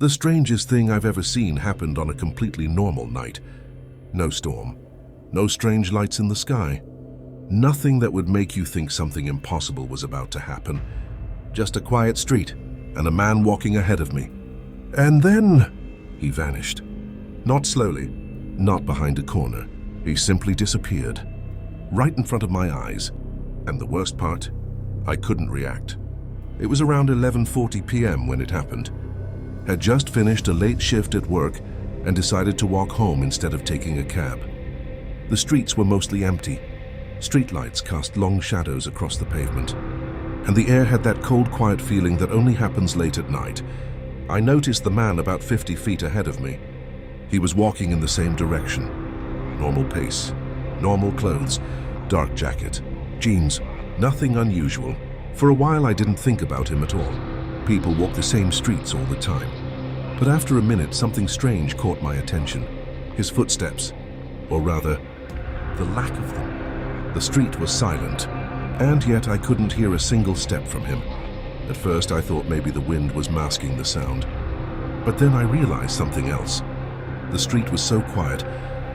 The strangest thing I've ever seen happened on a completely normal night. No storm, no strange lights in the sky, nothing that would make you think something impossible was about to happen. Just a quiet street and a man walking ahead of me. And then he vanished. Not slowly, not behind a corner. He simply disappeared, right in front of my eyes. And the worst part, I couldn't react. It was around 11:40 p.m. when it happened. Had just finished a late shift at work and decided to walk home instead of taking a cab. The streets were mostly empty. Streetlights cast long shadows across the pavement, and the air had that cold, quiet feeling that only happens late at night. I noticed the man about 50 feet ahead of me. He was walking in the same direction. Normal pace, normal clothes, dark jacket, jeans, nothing unusual. For a while I didn't think about him at all. People walk the same streets all the time. But after a minute, something strange caught my attention. His footsteps, or rather, the lack of them. The street was silent, and yet I couldn't hear a single step from him. At first I thought maybe the wind was masking the sound. But then I realized something else. The street was so quiet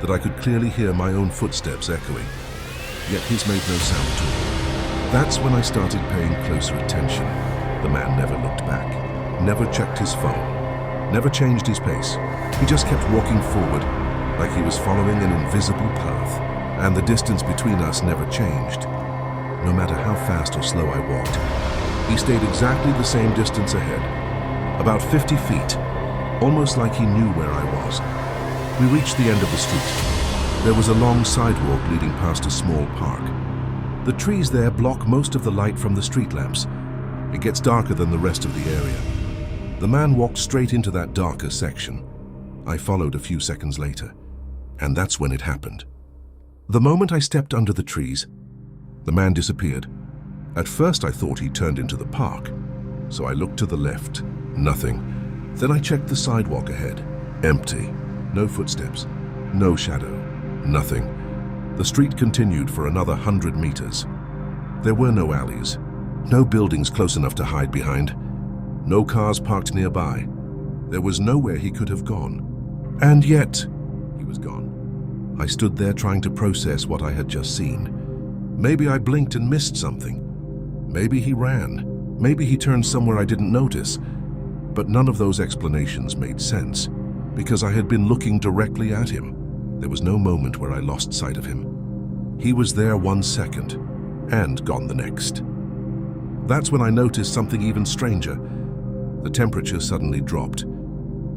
that I could clearly hear my own footsteps echoing. Yet his made no sound at all. That's when I started paying closer attention. The man never looked back, never checked his phone, never changed his pace. He just kept walking forward, like he was following an invisible path, and the distance between us never changed. No matter how fast or slow I walked, he stayed exactly the same distance ahead, about 50 feet, almost like he knew where I was. We reached the end of the street. There was a long sidewalk leading past a small park. The trees there block most of the light from the street lamps. It gets darker than the rest of the area. The man walked straight into that darker section. I followed a few seconds later, and that's when it happened. The moment I stepped under the trees, the man disappeared. At first I thought he turned into the park, so I looked to the left. Nothing. Then I checked the sidewalk ahead. Empty. No footsteps. No shadow. Nothing. The street continued for another 100 meters. There were no alleys. No buildings close enough to hide behind. No cars parked nearby. There was nowhere he could have gone. And yet, he was gone. I stood there trying to process what I had just seen. Maybe I blinked and missed something. Maybe he ran. Maybe he turned somewhere I didn't notice. But none of those explanations made sense, because I had been looking directly at him. There was no moment where I lost sight of him. He was there 1 second, and gone the next. That's when I noticed something even stranger. The temperature suddenly dropped.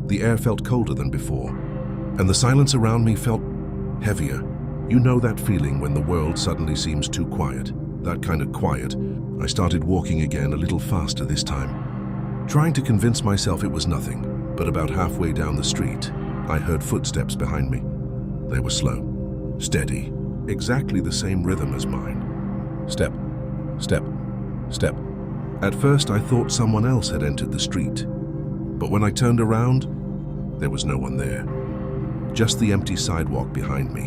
The air felt colder than before, and the silence around me felt heavier. You know that feeling when the world suddenly seems too quiet? That kind of quiet. I started walking again, a little faster this time, trying to convince myself it was nothing. But about halfway down the street, I heard footsteps behind me. They were slow, steady, exactly the same rhythm as mine. Step, step, step. At first I thought someone else had entered the street, but when I turned around, there was no one there. Just the empty sidewalk behind me,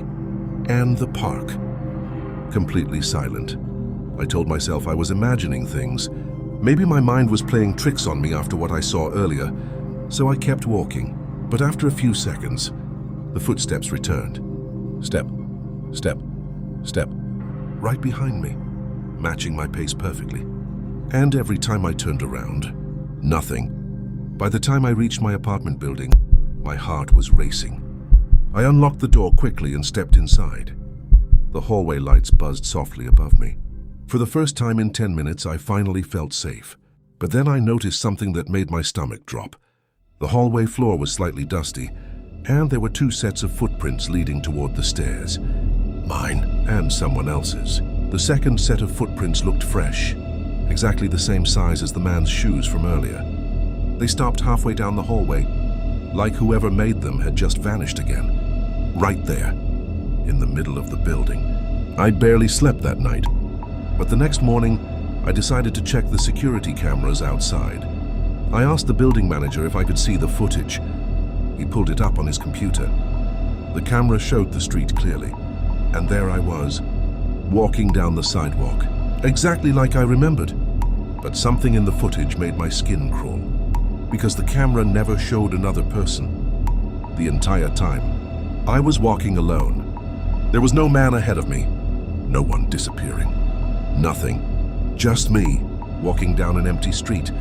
and the park. Completely silent. I told myself I was imagining things. Maybe my mind was playing tricks on me after what I saw earlier, so I kept walking. But after a few seconds, the footsteps returned. Step, step, step, right behind me, matching my pace perfectly. And every time I turned around, nothing. By the time I reached my apartment building, my heart was racing. I unlocked the door quickly and stepped inside. The hallway lights buzzed softly above me. For the first time in 10 minutes, I finally felt safe. But then I noticed something that made my stomach drop. The hallway floor was slightly dusty, and there were 2 sets of footprints leading toward the stairs. Mine and someone else's. The second set of footprints looked fresh, exactly the same size as the man's shoes from earlier. They stopped halfway down the hallway, like whoever made them had just vanished again. Right there, in the middle of the building. I barely slept that night, but the next morning, I decided to check the security cameras outside. I asked the building manager if I could see the footage. He pulled it up on his computer. The camera showed the street clearly, and there I was, walking down the sidewalk, exactly like I remembered. But something in the footage made my skin crawl. because the camera never showed another person. The entire time, I was walking alone. There was no man ahead of me, no one disappearing. Nothing, just me, walking down an empty street.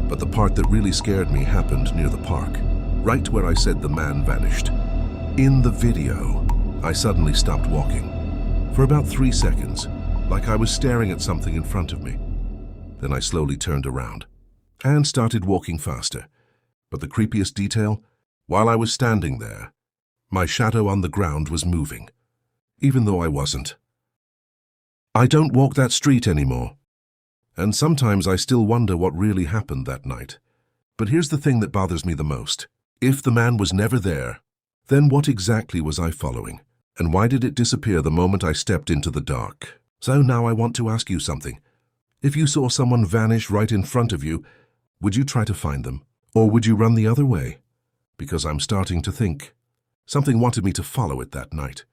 But the part that really scared me happened near the park, right where I said the man vanished. In the video, I suddenly stopped walking for about 3 seconds, like I was staring at something in front of me. Then I slowly turned around and started walking faster. But the creepiest detail, while I was standing there, my shadow on the ground was moving, even though I wasn't. I don't walk that street anymore, and sometimes I still wonder what really happened that night. But here's the thing that bothers me the most. If the man was never there, then what exactly was I following? And why did it disappear the moment I stepped into the dark? So now I want to ask you something. If you saw someone vanish right in front of you, would you try to find them? Or would you run the other way? Because I'm starting to think something wanted me to follow it that night.